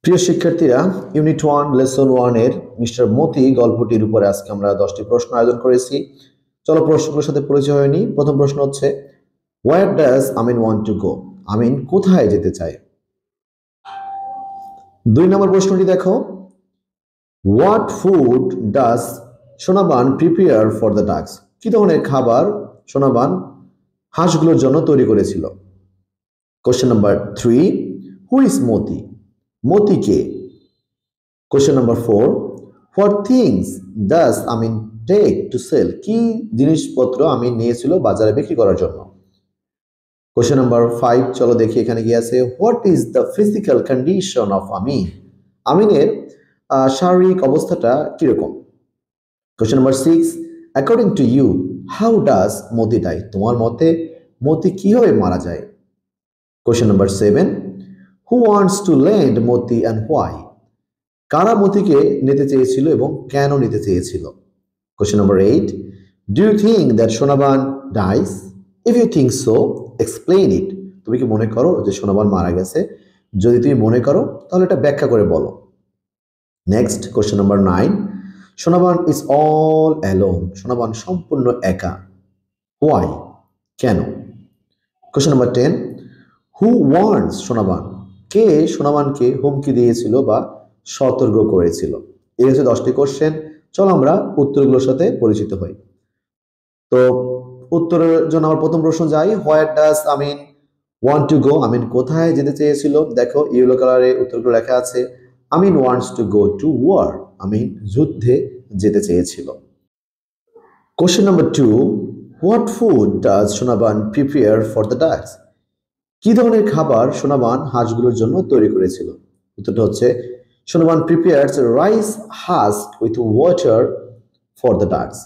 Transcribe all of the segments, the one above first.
প্রিয় শিক্ষার্থীরা, unit 1 lesson 1 এর মিস্টার মতি গল্পটির উপরে আজকে আমরা 10টি প্রশ্ন আয়োজন করেছি। চলো প্রশ্নগুলোর সাথে পরিচয় হয়ে নিই। প্রথম প্রশ্ন হচ্ছে, where does Amin want to go? Amin কোথায় যেতে চায়? 2 নম্বর প্রশ্নটি দেখো, what food does Sonaban prepare for the ducks? কি ধরনের খাবার সোনাবান হাঁসগুলোর জন্য তৈরি করেছিল? Question number 3, who is Moti? Moti কে? Question number 4, what things does Amin take to sell? কি জিনিসপত্র আমিন নিয়েছিল বাজারে বিক্রি করার জন্য? কোশ্চেন নাম্বার 5, চলো দেখি এখানে কি আছে। What is the physical condition of Amin? আমিনের শারীরিক অবস্থাটা কিরকম? Question number 6, according to you how does Moti die? তোমার মতে মতি কিভাবে মারা যায়? Question number 7, who wants to lend Moti and why? কারা মতিকে নিতে চেয়েছিল এবং কেন নিতে চেয়েছিল? Question number 8, do you think that Sonaban dies? If you think so explain it. তুমি কি মনে করো যে সোনাবান মারা গেছে? যদি তুমি মনে করো তাহলে এটা ব্যাখ্যা করে বলো। Next, question number 9, Sonaban is all alone. Sonaban সম্পূর্ণ একা। হোয়াই? কেন? Question number 10, who wants Sonaban? কে সোনাবানকে হুমকি দিয়েছিল বা সতর্ক করেছিল? এই হচ্ছে 10টি কোশ্চেন। চলো আমরা উত্তরগুলোর সাথে পরিচিত হই। তো উত্তরের জন্য আমার প্রথম প্রশ্ন যাই, where does Amin want to go? Amin কোথায় যেতে চেয়েছিল? দেখো ইয়েলো কালারে উত্তরগুলো লেখা আছে। Amin wants to go to war. Amin যুদ্ধে যেতে চেয়েছিল। Question number 2, what food does Sonaban prepare for the ducks? কি ধরনের খাবার সোনাবান হাঁসগুলোর জন্য তৈরি করেছিল? উত্তরটা হচ্ছে, Sonaban prepares rice husk with water for the ducks.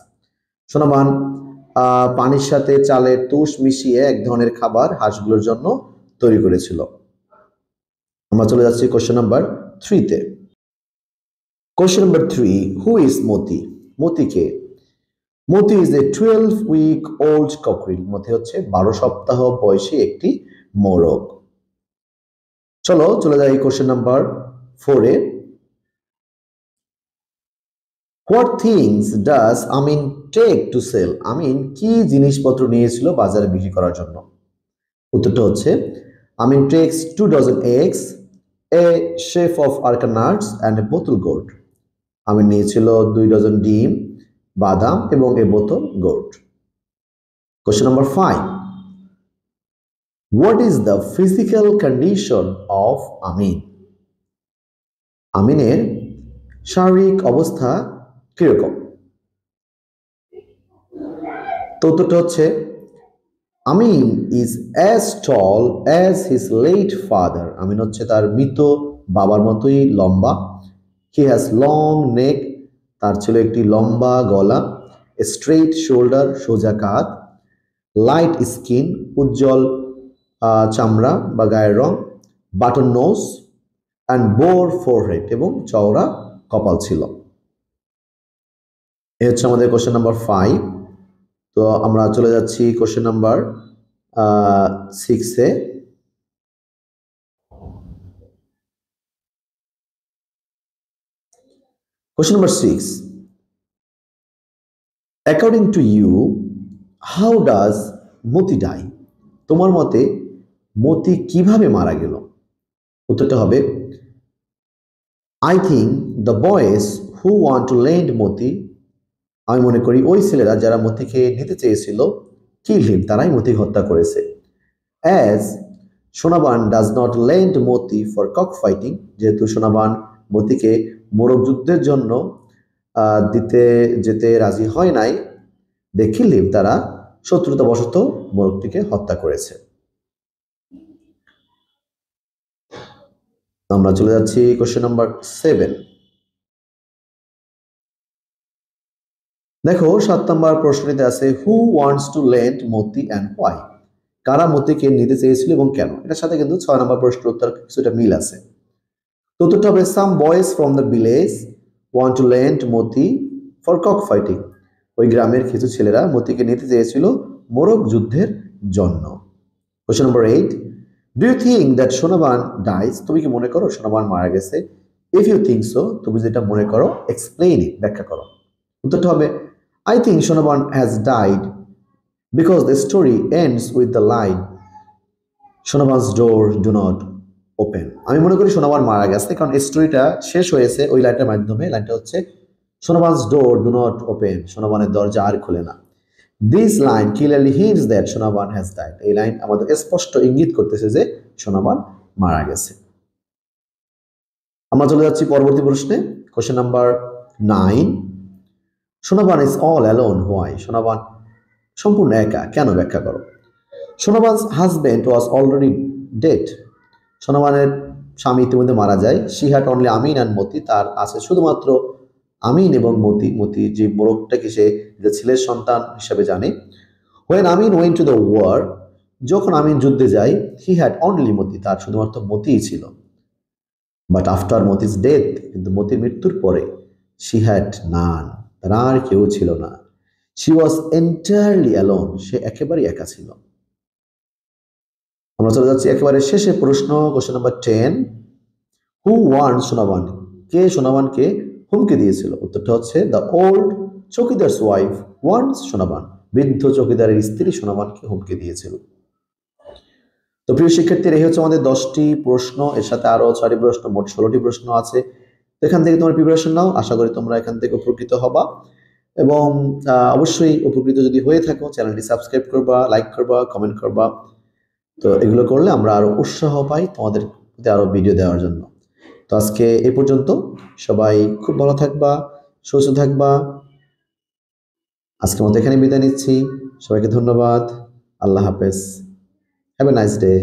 Sonaban পানির সাথে চালের তুষ মিশিয়ে এক ধরনের খাবার হাঁসগুলোর জন্য তৈরি করেছিল। আমরা চলে যাচ্ছি কোশ্চেন নাম্বার 3-তে। Question number 3, who is Moti? Moti কে? Moti is a 12-week old cockerel। Moti হচ্ছে 12 সপ্তাহ বয়সী একটি মোরগ। চলো চলে যাই কোশ্চেন নাম্বার 4-এ। What things does Amin take to sell? Amin কি জিনিসপত্র নিয়েছিল বাজারে বিক্রি করার জন্য? উত্তরটা হচ্ছে, Amin takes 2 dozen eggs, a sheaf of arka nuts and a bottle gourd। Amin নিয়েছিল 2 ডজন ডিম, বাদাম এবং a bottle gourd. Question number 5, what is the physical condition of Amin? আমিনের শারীরিক অবস্থা কিরকম? তো উত্তরটা হচ্ছে, Amin is as tall as his late father. Amin হচ্ছে তার মৃত বাবার মতোই লম্বা। He has long neck. তার ছিল একটি লম্বা গলা। স্ট্রেইট শোল্ডার, সোজা কাঁধ। লাইট স্কিন, উজ্জ্বল চামড়া বা গায়ের রং। Button nose and broad forehead, এবং চওড়া কপাল ছিল। এ হচ্ছে আমাদের কোশ্চেন নাম্বার 5। তো আমরা চলে যাচ্ছি কোশ্চেন নাম্বার 6-এ। Question number 6, according to you how does Moti die? তোমার মতে মতি কিভাবে মারা গেল? উত্তরটা হবে, I think the boys who want to lend Moti. আমি মনে করি ওই ছেলেরা যারা মতিকে নিতে চেয়েছিল, কিল হিম, তারাই মতিকে হত্যা করেছে। As Sonaban does not lend Moti for cock fighting. যেহেতু সোনাবান মতিকে মোরগ যুদ্ধের জন্য দিতে যেতে রাজি হয় নাই, দে কিল হিম, তারা শত্রুতাবশত মোরগটিকে হত্যা করেছে। আমরা চলে যাচ্ছি কোশ্চেন নাম্বার 7। দেখো 7 নম্বর প্রশ্নটিতে আছে, who wants to lend Moti and why? কারা মতিকে নিতে চেয়েছিল এবং কেন? এটার সাথে কিন্তু 6 নম্বর প্রশ্নের উত্তর কিছুটা মিল আছে। তো উত্তরটা হবে, some boys from the village want to lend Moti for cock fighting. ওই গ্রামের কিছু ছেলেরা মতিকে নিতে চেয়েছিল মোরগ যুদ্ধের জন্য। Question number 8, do you think that Sonaban dies, তুমি কি মনে করো সোনাবান মারা গেছে? ইফ ইউ থিঙ্ক সো, তুমি যেটা মনে করো, এক্সপ্লেইন ইট, ব্যাখ্যা করো। উত্তরটা হবে I think Sonaban has died because the story ends with the line Sonaban's door do not open. আমি মনে করি সোনাবান মারা গেছে কারণ স্টোরিটা শেষ হয়েছে ওই লাইনটার মাধ্যমে। লাইনটা হচ্ছে সোনাবানস ডোর ডু নট ওপেন, সোনাবানের দরজা আর খুলে না। This line clearly hints that Sonaban has died, এই লাইন আমাদের স্পষ্ট ইঙ্গিত করতেছে যে সোনাবান মারা গেছে। আমরা চলে যাচ্ছি পরবর্তী প্রশ্নে, question number 9। Sonaban is all alone why, Sonaban সম্পূর্ণ একা কেন, ব্যাখ্যা করো। Sonaban's husband was already dead, সোনাবানের স্বামী ইতিমধ্যে মারা যায়। She had only Amin and Moti, তার আছে শুধুমাত্র আমিন এবং মতি। মতি যে মোরগটাকে সে ছেলের সন্তান হিসেবে জানে। When Amin went to the war, যখন আমিন যুদ্ধে যায়, হি হ্যাড অনলি মতি, তার শুধুমাত্র মতিই ছিল। বাট আফটার মতিস ডেথ, কিন্তু মতির মৃত্যুর পরে, শি হ্যাড নান, তার আর কেউ ছিল না। শি ওয়াজ এন্টায়ারলি অ্যালোন, সে একেবারেই একা ছিল। আমরা চলে যাচ্ছি একেবারে শেষে প্রশ্ন, কোশ্চেন নাম্বার 10। হু ওয়ার্ন সোনাবান, কে সোনাবানকে হুমকি দিয়েছিল? উত্তরটা হচ্ছে the old chowkidar's wife warns Sonaban, বৃদ্ধ চৌকিদারের স্ত্রী সোনাবানকে হুমকি দিয়েছিল। তো প্রিয় শিক্ষার্থীর, এই হচ্ছে আমাদের 10টি প্রশ্ন, এর সাথে আরো 6টি প্রশ্ন, মোট 16টি প্রশ্ন আছে। তো এখান থেকে তোমার প্রিপারেশন নাও, আশা করি তোমরা এখান থেকে উপকৃত হবা। এবং অবশ্যই উপকৃত যদি হয়ে থাকো, চ্যানেলটি সাবস্ক্রাইব করবা, লাইক করবা, কমেন্ট করবা। তো এগুলো করলে আমরা আরো উৎসাহ পাই তোমাদের আরো ভিডিও দেওয়ার জন্য। তো আজকে এই পর্যন্ত, সবাই খুব ভালো থাকবা, সুস্থ থাকবা। আজকের মতো এখানে বিদায় নিচ্ছি, সবাইকে ধন্যবাদ, আল্লাহ হাফেজ, হ্যাভ এ নাইস ডে।